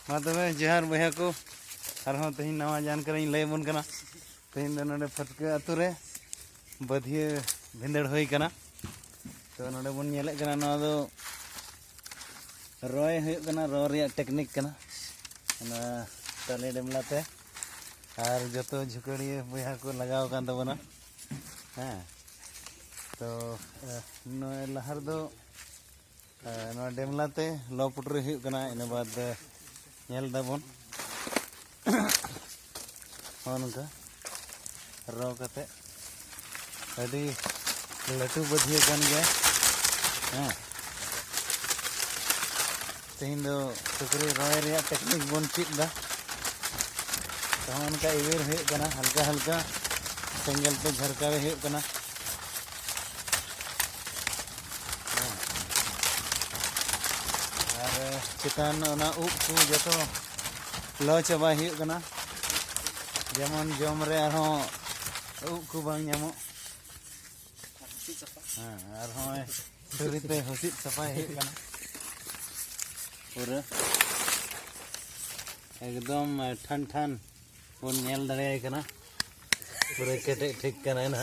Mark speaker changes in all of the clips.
Speaker 1: मा तबे जोहार बया को आरहों तेहिं नवा जानकारी लय बन कना तेहिं दो नोडे फटके आतु रे बधिया भिंदड़ होई कना तो नोडे बन नेले कना नवा दो रॉय हुई कना रो रिया टेक्निक कना ना ताले डेमलाते और जतो झुकड़िए बया को लगाव कान तबना हाँ तो नोए लहर दो नोए डेमलाते लो पुटरे हुई कना इन बाद नेल दाबन उनका रो कते अभी लटू बधिया कान गया हाँ तेहिं दो सुकरी रॉय रिया टेक्निक बन चीज दा तो उनका इवेर हुई कना हल्का हल्का सेंगल पे झरकावे हुई कना और चितान ओना उब को जतो लो चाबा हुई कना जेमन जम रे आरो उब को बांग ᱧᱟᱢᱚᱜ हाँ आरो छुरी ते हसित सफाई हुई कना पूरा एकदम ठन ठन बन नेल दड़े कना पूरा केटे ठीक कना ना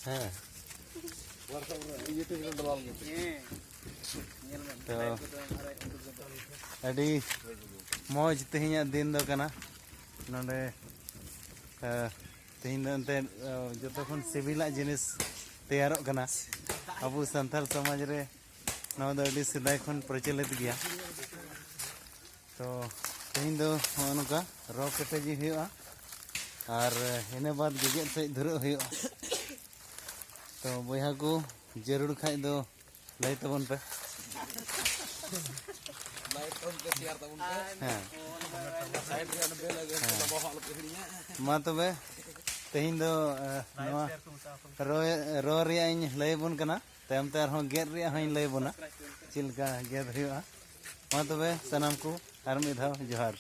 Speaker 1: हाँ तो अड़ी मौज तेहिं दिन दो कना नोडे तेहिं दो एंते जतो खन सिबिला जिनिस तैयारोग कना अबु संथाल समाज रे नवा दो अड़ी सिदाय खन प्रचलित गया तो तेहिं दो नोका रो केटेजी हुआ और इने बाद गिगे से धुर हुआ तो बया को जरूर खाई दो लय तबन पे मा तबे तेहिं दो रो रिया लय बन कना तायम ते आरहों गेद रिया हईं लय बना चिलका गेद हुआ मा तबे सनाम को आर मिद धाव जोहार।